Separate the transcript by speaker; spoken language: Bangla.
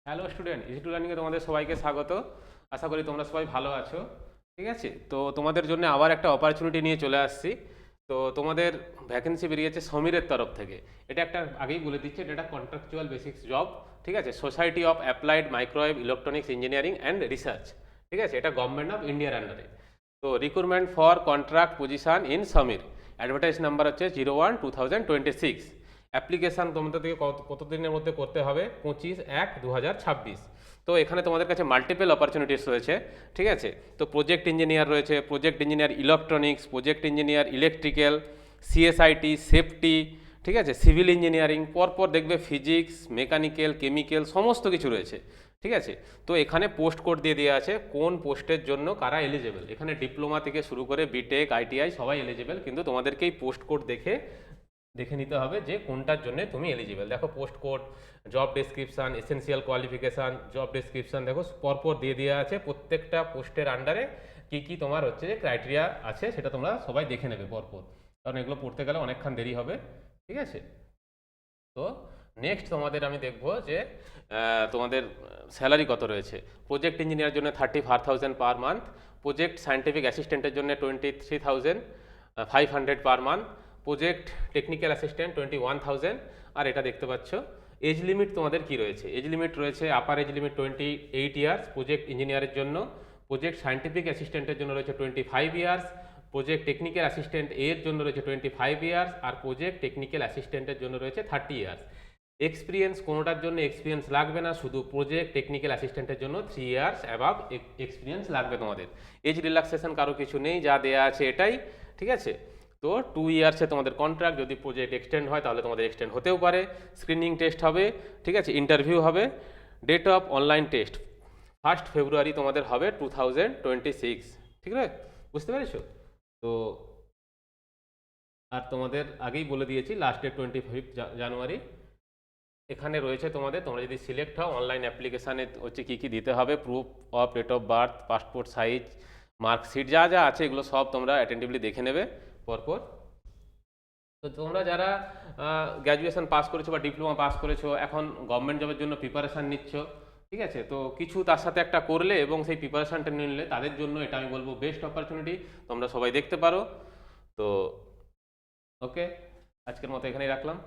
Speaker 1: হ্যালো স্টুডেন্ট, ইজি টু লার্নিংয়ে তোমাদের সবাইকে স্বাগত। আশা করি তোমরা সবাই ভালো আছো। ঠিক আছে, তো তোমাদের জন্য আবার একটা অপরচুনিটি নিয়ে চলে আসছি। তো তোমাদের ভ্যাকেন্সি বেরিয়েছে সমীরের তরফ থেকে। এটা একটা আগেই বলে দিচ্ছি, এটা একটা কন্ট্রাকচুয়াল বেসিক্স জব। ঠিক আছে, society of applied microwave electronics engineering and research. ঠিক আছে, এটা গভর্নমেন্ট অফ ইন্ডিয়ার আন্ডারে। তো recruitment for contract position in Samir. Advertise number হচ্ছে 01/2026। অ্যাপ্লিকেশান তোমাদের থেকে কতদিনের মধ্যে করতে হবে? 25/1/2026। তো এখানে তোমাদের কাছে মাল্টিপল অপরচুনিটিস রয়েছে। ঠিক আছে, তো প্রজেক্ট ইঞ্জিনিয়ার রয়েছে, project engineer electronics, project engineer electrical, CSIT safety. ঠিক আছে, সিভিল ইঞ্জিনিয়ারিং, পরপর দেখবে ফিজিক্স, মেকানিক্যাল, কেমিক্যাল, সমস্ত কিছু রয়েছে। ঠিক আছে, তো এখানে পোস্ট কোড দিয়ে দেওয়া আছে কোন পোস্টের জন্য কারা এলিজেবল। এখানে ডিপ্লোমা থেকে শুরু করে বিটেক, আইটিআই সবাই এলিজেবল, কিন্তু তোমাদেরকে এই পোস্ট কোড দেখে দেখে নিতে হবে যে কোনটার জন্য তুমি এলিজিবল। দেখো post code, job description, essential qualification, job description দেখো পরপর দিয়ে দেওয়া আছে। প্রত্যেকটা পোস্টের আন্ডারে কি কি তোমার হচ্ছে যে ক্রাইটেরিয়া আছে সেটা তোমরা সবাই দেখে নেবে পরপর, কারণ এগুলো পড়তে গেলে অনেকক্ষণ দেরি হবে। ঠিক আছে, তো নেক্সট তোমাদের আমি দেখবো যে তোমাদের স্যালারি কত রয়েছে। প্রজেক্ট ইঞ্জিনিয়ারের জন্য 34,000 পার মান্থ, প্রজেক্ট সায়েন্টিফিক অ্যাসিস্ট্যান্টের জন্য 23,500 per month, project technical assistant 21,000। আর এটা দেখতে পাচ্ছ এজ লিমিট তোমাদের কি রয়েছে। এজ লিমিট রয়েছে upper age limit 28 years project ইঞ্জিনিয়ারের জন্য, প্রজেক্ট সায়েন্টিফিক অ্যাসিস্ট্যান্টের জন্য রয়েছে 25 ইয়ার্স, প্রজেক্ট টেকনিক্যাল অ্যাসিস্ট্যান্ট এর জন্য রয়েছে 25 ইয়ার্স, আর প্রজেক্ট টেকনিক্যাল অ্যাসিস্ট্যান্টের জন্য রয়েছে 30 ইয়ার্স। এক্সপিরিয়েন্স কোনোটার জন্য এক্সপিরিয়েন্স লাগবে না, শুধু প্রজেক্ট টেকনিক্যাল অ্যাসিস্ট্যান্টের জন্য 3 ইয়ার্স অ্যাবাভ এক্সপিরিয়েন্স লাগবে তোমাদের। এজ রিল্যাক্সেশন কারো কিছু নেই, যা দেয়া আছে এটাই। ঠিক আছে, তো 2 ইয়ার্সে তোমাদের কন্ট্রাক্ট, যদি প্রজেক্ট এক্সটেন্ড হয় তাহলে তোমাদের এক্সটেন্ড হতেও পারে। স্ক্রিনিং টেস্ট হবে, ঠিক আছে, ইন্টারভিউ হবে। ডেট অফ অনলাইন টেস্ট 1 ফেব্রুয়ারি তোমাদের হবে 2026। ঠিক আছে, বুঝতে পেরেছো? তো আর তোমাদের আগেই বলে দিয়েছি লাস্ট ডেট 25 জানুয়ারি। এখানে রয়েছে তোমাদের, তোমরা যদি সিলেক্ট হও অনলাইন অ্যাপ্লিকেশানে হচ্ছে কী কী দিতে হবে, proof of date of birth, passport size, marksheet, যা যা আছে এগুলো সব তোমরা অ্যাটেন্টিভলি দেখে নেবে পরপর। তো তোমরা যারা গ্র্যাজুয়েশন পাস করেছো বা ডিপ্লোমা পাস করেছো, এখন গভর্নমেন্ট জবের জন্য প্রিপারেশান নিচ্ছ, ঠিক আছে, তো কিছু তার সাথে একটা করলে এবং সেই প্রিপারেশানটা নিলে তাদের জন্য এটা আমি বলবো বেস্ট অপরচুনিটি, তোমরা সবাই দেখতে পারো। তো ওকে, আজকের মতো এখানেই রাখলাম।